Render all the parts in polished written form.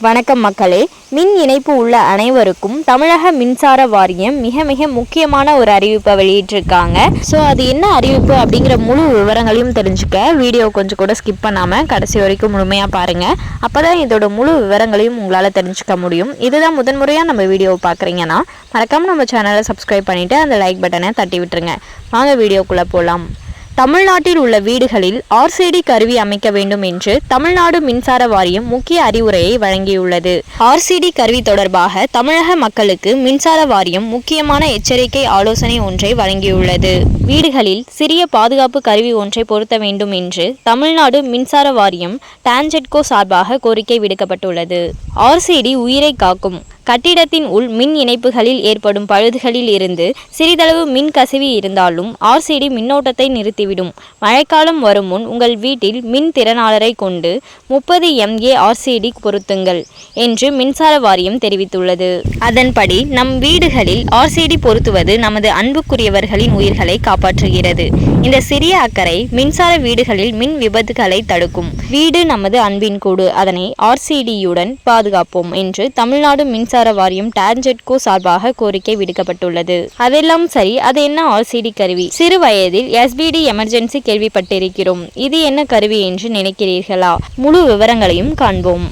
வணக்கம் மக்களே. மின் இணைப்பு உள்ள அனைவருக்கும் தமிழக மின்சார வாரியம் மிக மிக முக்கியமான ஒரு அறிவிப்பை வெளியிட்டிருக்காங்க. ஸோ அது என்ன அறிவிப்பு அப்படிங்கிற முழு விவரங்களையும் தெரிஞ்சுக்க வீடியோ கொஞ்சம் கூட ஸ்கிப் பண்ணாமல் கடைசி வரைக்கும் முழுமையாக பாருங்கள். அப்போ தான் இதோட முழு விவரங்களையும் உங்களால் தெரிஞ்சுக்க முடியும். இதுதான் முதன்முறையாக நம்ம வீடியோவை பார்க்குறீங்கன்னா மறக்காமல் நம்ம சேனலை சப்ஸ்கிரைப் பண்ணிவிட்டு அந்த லைக் பட்டனை தட்டி விட்டுருங்க. வாங்க வீடியோக்குள்ளே போகலாம். தமிழ்நாட்டில் உள்ள வீடுகளில் ஆர்சிடி கருவி அமைக்க வேண்டும் என்று தமிழ்நாடு மின்சார வாரியம் முக்கிய அறிவுரையை வழங்கியுள்ளது. ஆர்சிடி கருவி தொடர்பாக தமிழக மக்களுக்கு மின்சார வாரியம் முக்கியமான எச்சரிக்கை ஆலோசனை ஒன்றை வழங்கியுள்ளது. வீடுகளில் சிறிய பாதுகாப்பு கருவி ஒன்றை பொருத்த வேண்டும் என்று தமிழ்நாடு மின்சார வாரியம் டான்ஜெட்கோ சார்பாக கோரிக்கை விடுக்கப்பட்டுள்ளது. ஆர்சிடி உயிரை காக்கும். கட்டிடத்தின் உள் மின் இணைப்புகளில் ஏற்படும் பழுதுகளில் இருந்து சிறிதளவு மின் கசிவு இருந்தாலும் ஆர்சிடி மின்னோட்டத்தை நிறுத்திவிடும். மழைக்காலம் வரும் முன் உங்கள் வீட்டில் மின் திறனாளரை கொண்டு 30 MA ஆர்சிடி பொருத்துங்கள் என்று மின்சார வாரியம் தெரிவித்துள்ளது. அதன்படி நம் வீடுகளில் ஆர்சிடி பொருத்துவது நமது அன்புக்குரியவர்களின் உயிர்களை காப்பாற்றுகிறது. இந்த சிறிய அக்கறை மின்சார வீடுகளில் மின் விபத்துகளை தடுக்கும். வீடு நமது அன்பின் கூடு, அதனை ஆர்சிடியுடன் பாதுகாப்போம் என்று தமிழ்நாடு மின்சார வாரியம் டான்ஜெட்கோ சார்பாக கோரிக்கை விடுக்கப்பட்டுள்ளது. அதெல்லாம் சரி, அது என்ன ஆர்சிடி கருவி? சிறு வயதில் SBD எமர்ஜென்சி கேள்விப்பட்டிருக்கிறோம். இது என்ன கருவி என்று நினைக்கிறீர்களா? முழு விவரங்களையும் காண்போம்.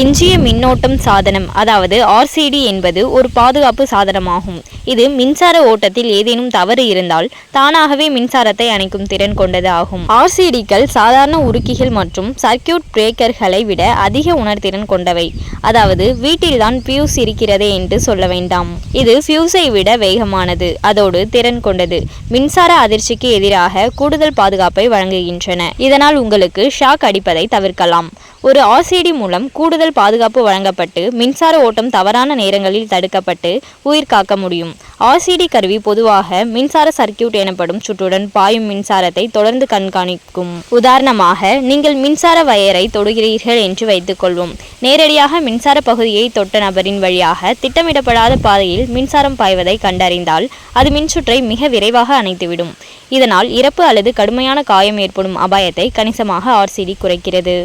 எஞ்சிய மின்னோட்டம் சாதனம், அதாவது ஆர்சிடி என்பது ஒரு பாதுகாப்பு சாதனமாகும். இது மின்சார ஓட்டத்தில் ஏதேனும் தவறு இருந்தால் தானாகவே மின்சாரத்தை அணைக்கும் திறன் கொண்டது ஆகும். ஆர்சிடிக்கள் சாதாரண உருக்கிகள் மற்றும் சர்க்கியூட் பிரேக்கர்களை விட அதிக உணர்திறன் கொண்டவை. அதாவது வீட்டில்தான் ஃபியூஸ் இருக்கிறதே என்று சொல்ல வேண்டாம். இது ஃபியூஸை விட வேகமானது, அதோடு திறன் கொண்டது. மின்சார அதிர்ச்சிக்கு எதிராக கூடுதல் பாதுகாப்பை வழங்குகின்றன. இதனால் உங்களுக்கு ஷாக் அடிப்பதை தவிர்க்கலாம். ஒரு ஆர்சிடி மூலம் கூடுதல் பாதுகாப்பு வழங்கப்பட்டு மின்சார ஓட்டம் தவறான நேரங்களில் தடுக்கப்பட்டு உயிர் காக்க முடியும். ஆர்சிடி கருவி பொதுவாக மின்சார சர்க்கியூட் எனப்படும் சுற்றுடன் பாயும் மின்சாரத்தை தொடர்ந்து கண்காணிக்கும். உதாரணமாக, நீங்கள் மின்சார வயரை தொடுகிறீர்கள் என்று வைத்துக்கொள்வோம். நேரடியாக மின்சார பகுதியை தொட்ட நபரின் வழியாக திட்டமிடப்படாத பாதையில் மின்சாரம் பாய்வதை கண்டறிந்தால் அது மின்சுற்றை மிக விரைவாக அணைத்துவிடும். இதனால் இறப்பு அல்லது கடுமையான காயம் ஏற்படும் அபாயத்தை கணிசமாக ஆர்சிடி குறைக்கிறது.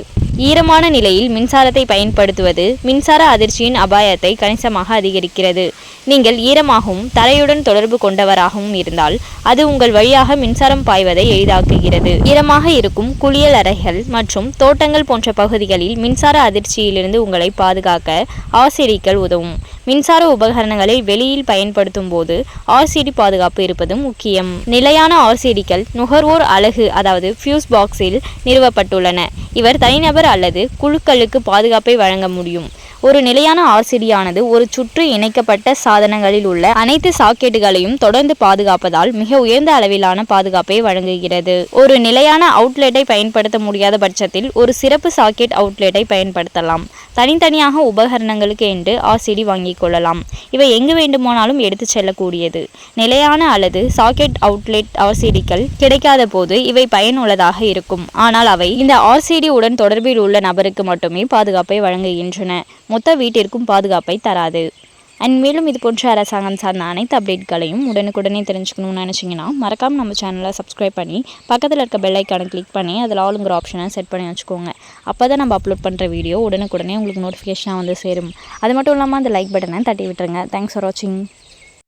ஈரமான நிலையில் மின்சாரத்தை பயன்படுத்துவது மின்சார அதிர்ச்சியின் அபாயத்தை கணிசமாக அதிகரிக்கிறது. நீங்கள் ஈரமாகவும் தரையுடன் தொடர்பு கொண்டவராகவும் இருந்தால் அது உங்கள் வழியாக மின்சாரம் பாய்வதை எளிதாக்குகிறது. ஈரமாக இருக்கும் குளியல் அறைகள் மற்றும் தோட்டங்கள் போன்ற பகுதிகளில் மின்சார அதிர்ச்சியிலிருந்து உங்களை பாதுகாக்க ஆர்சிடிக்கள் உதவும். மின்சார உபகரணங்களை வெளியில் பயன்படுத்தும் போது ஆர்சிடி பாதுகாப்பு இருப்பது முக்கியம். நிலையான ஆர்சிடிக்கள் நுகர்வோர் அலகு, அதாவது ஃபியூஸ் பாக்ஸில் நிறுவப்பட்டுள்ளன. இவர் தனிநபர் அல்லது குழுக்களுக்கு பாதுகாப்பை வழங்க முடியும். ஒரு நிலையான ஆர்சிடியானது ஒரு சுற்று இணைக்கப்பட்ட சாதனங்களில் உள்ள அனைத்து சாக்கெட்டுகளையும் தொடர்ந்து பாதுகாப்பதால் மிக உயர்ந்த அளவிலான பாதுகாப்பை வழங்குகிறது. ஒரு நிலையான அவுட்லெட்டை பயன்படுத்த முடியாத பட்சத்தில் ஒரு சிறப்பு சாக்கெட் அவுட்லெட்டை பயன்படுத்தலாம். தனித்தனியாக உபகரணங்களுக்கு என்று ஆர்சிடி வாங்கிக் கொள்ளலாம். இவை எங்கு வேண்டுமானாலும் எடுத்து செல்லக்கூடியது. நிலையான அல்லது சாக்கெட் அவுட்லெட் ஆர்சிடிக்கள் கிடைக்காத போது இவை பயனுள்ளதாக இருக்கும். ஆனால் அவை இந்த ஆர்சிடி உடன் தொடர்பில் உள்ள நபருக்கு மட்டுமே பாதுகாப்பை வழங்குகின்றன. மொத்த வீட்டிற்கும் பாதுகாப்பை தராது. மேலும் இது போன்ற அரசாங்கம் சார்ந்த அனைத்து அப்டேட்களையும் உடனுக்குடனே தெரிஞ்சுக்கணும்னு நினச்சிங்கன்னா மறக்காமல் நம்ம சேனலை சப்ஸ்கிரைப் பண்ணி பக்கத்தில் இருக்க பெல் ஐக்கானை கிளிக் பண்ணி அதில் ஆளுங்கிற ஆப்ஷனை செட் பண்ணி வச்சுக்கோங்க. அப்போ தான் நம்ம அப்லோட் பண்ணுற வீடியோ உடனுக்குடனே உங்களுக்கு நோட்டிஃபிகேஷனாக வந்து சேரும். அது மட்டும் இல்லாமல் அந்த லைக் பட்டனை தட்டி விட்டுருங்க. தேங்க்ஸ் ஃபார் வாட்சிங்.